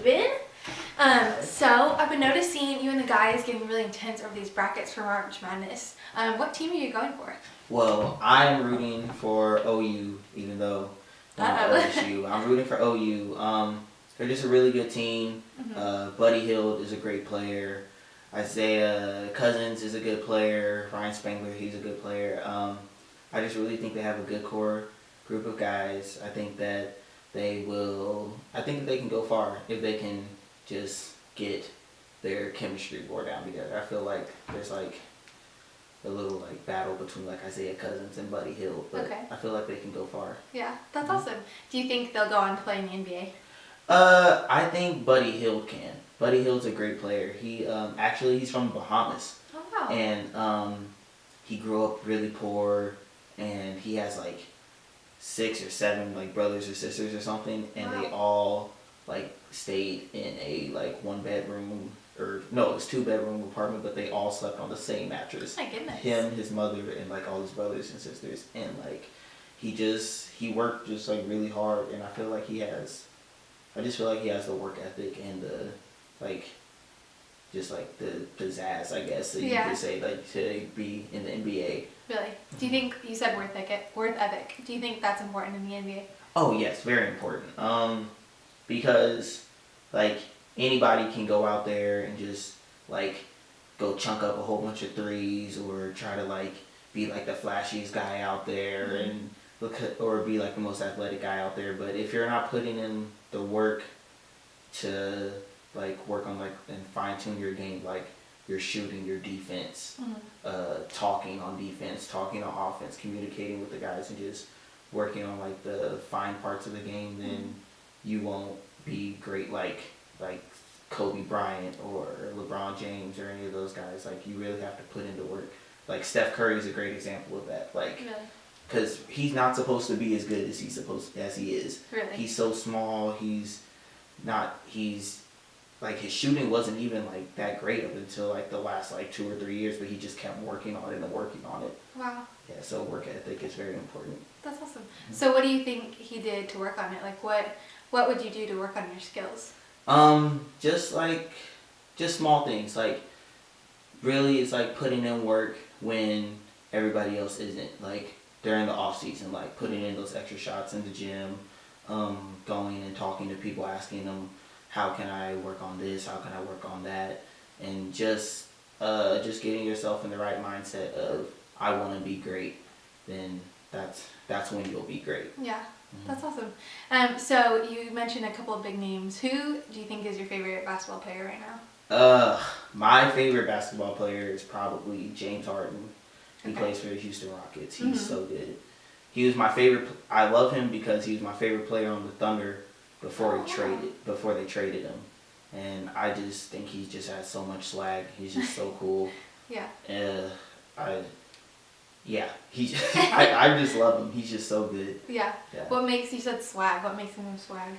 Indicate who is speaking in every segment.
Speaker 1: Steven. So I've been noticing you and the guys getting really intense over these brackets for March Madness. What team are you going for?
Speaker 2: Well, I'm rooting for OU, even though LSU. I'm rooting for OU. They're just a really good team. Buddy Hield is a great player. Isaiah Cousins is a good player. Ryan Spangler, he's a good player. I just really think they have a good core group of guys. I think that they can go far if they can just get their chemistry more down together. I feel like there's like a little like battle between like Isaiah Cousins and Buddy Hield, but
Speaker 1: Okay.
Speaker 2: I feel like they can go far.
Speaker 1: Yeah, that's awesome. Do you think they'll go on to play in the NBA?
Speaker 2: I think Buddy Hield can. Buddy Hield's a great player. He's from the Bahamas.
Speaker 1: Oh wow.
Speaker 2: And he grew up really poor, and he has like 6 or 7 like brothers or sisters or something, and
Speaker 1: Wow.
Speaker 2: they all like stayed in a like 1-bedroom, or no, it was 2-bedroom apartment, but they all slept on the same mattress.
Speaker 1: My goodness.
Speaker 2: Him, his mother, and like all his brothers and sisters, and like he worked just like really hard, and I just feel like he has the work ethic and the like just like the pizzazz, I guess, that you could say, like to be in the NBA.
Speaker 1: Really? Do you think, you said worth ethic, do you think that's important in the NBA?
Speaker 2: Oh yes, very important. Because like anybody can go out there and just like go chunk up a whole bunch of threes, or try to like be like the flashiest guy out there, and or be like the most athletic guy out there. But if you're not putting in the work to like work on like and fine tune your game, like your shooting, your defense, talking on defense, talking on offense, communicating with the guys, and just working on like the fine parts of the game, then you won't be great like Kobe Bryant or LeBron James or any of those guys. Like you really have to put in the work. Like Steph Curry is a great example of that. Like, because he's not supposed to be as good as he is.
Speaker 1: Really?
Speaker 2: He's so small. He's like his shooting wasn't even like that great up until like the last like 2 or 3 years, but he just kept working on it and working on it.
Speaker 1: Wow.
Speaker 2: Yeah, so work ethic is very important.
Speaker 1: That's awesome. So what do you think he did to work on it? Like what would you do to work on your skills?
Speaker 2: Just small things. Like really it's like putting in work when everybody else isn't. Like during the off season, like putting in those extra shots in the gym, going and talking to people, asking them, how can I work on this? How can I work on that? And just getting yourself in the right mindset of I want to be great. Then that's when you'll be great.
Speaker 1: Yeah, that's awesome. So you mentioned a couple of big names. Who do you think is your favorite basketball player right now?
Speaker 2: My favorite basketball player is probably James Harden. He plays for the Houston Rockets. He's so good. He was my favorite. I love him because he was my favorite player on the Thunder before they traded him, and I just think he just has so much swag. He's just so cool.
Speaker 1: Yeah.
Speaker 2: I just love him. He's just so good.
Speaker 1: Yeah. What makes, you said swag, what makes him swag?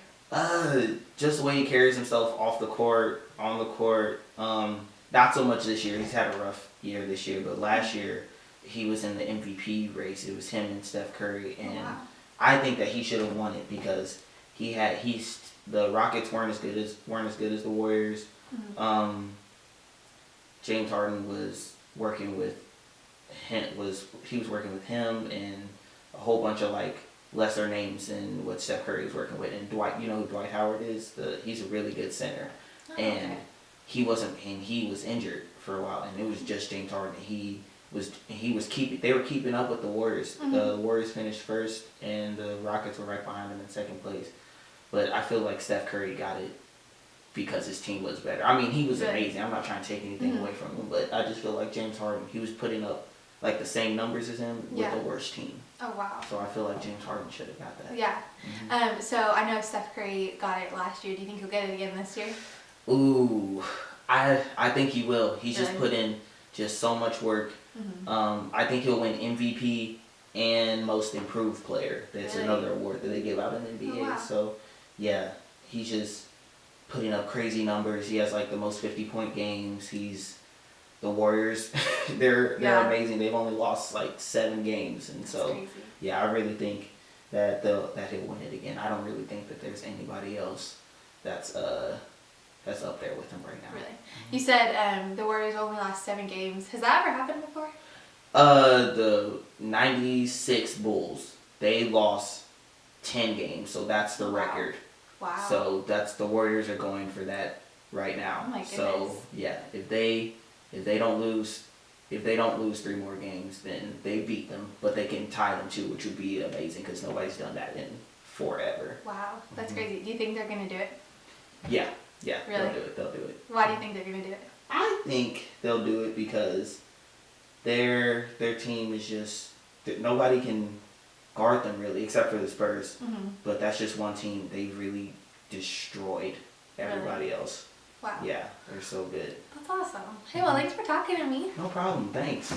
Speaker 2: Just the way he carries himself off the court, on the court. Not so much this year. He's had a rough year this year, but last year he was in the MVP race. It was him and Steph Curry, and I think that he should have won it because the Rockets weren't as good as the Warriors. James Harden was working with him and a whole bunch of like lesser names than what Steph Curry was working with. And Dwight, you know who Dwight Howard is? He's a really good center. He was injured for a while, and it was just James Harden. They were keeping up with the Warriors. The Warriors finished first, and the Rockets were right behind them in second place. But I feel like Steph Curry got it because his team was better. I mean, he was amazing. I'm not trying to take anything away from him, but I just feel like James Harden, he was putting up like the same numbers as him with the worst team.
Speaker 1: Oh wow.
Speaker 2: So I feel like James Harden should have got that.
Speaker 1: Yeah. So I know Steph Curry got it last year. Do you think he'll get it again this year?
Speaker 2: Ooh, I think he will. He's just put in just so much work. I think he'll win MVP and Most Improved Player. That's another award that they give out in the NBA.
Speaker 1: Oh, wow.
Speaker 2: So yeah, he's just putting up crazy numbers. He has like the most 50-point games. The Warriors, they're amazing. They've only lost like 7 games, and so I really think that he'll win it again. I don't really think that there's anybody else that's up there with them right now.
Speaker 1: Really? You said the Warriors only lost 7 games. Has that ever happened before?
Speaker 2: The 96 Bulls, they lost 10 games, so that's the record.
Speaker 1: Wow.
Speaker 2: So that's the Warriors are going for that right now.
Speaker 1: Oh my goodness.
Speaker 2: So yeah, if they don't lose 3 more games, then they beat them, but they can tie them too, which would be amazing because nobody's done that in forever.
Speaker 1: Wow, that's crazy. Do you think they're gonna do it?
Speaker 2: Yeah,
Speaker 1: Really?
Speaker 2: They'll do it.
Speaker 1: Why do you think they're gonna do it?
Speaker 2: I think they'll do it because their team is just nobody can guard them really except for the Spurs.
Speaker 1: Mm-hmm.
Speaker 2: But that's just one team they really destroyed everybody else.
Speaker 1: Wow.
Speaker 2: Yeah, they're so good.
Speaker 1: That's awesome. Hey, well, thanks for talking to me.
Speaker 2: No problem. Thanks.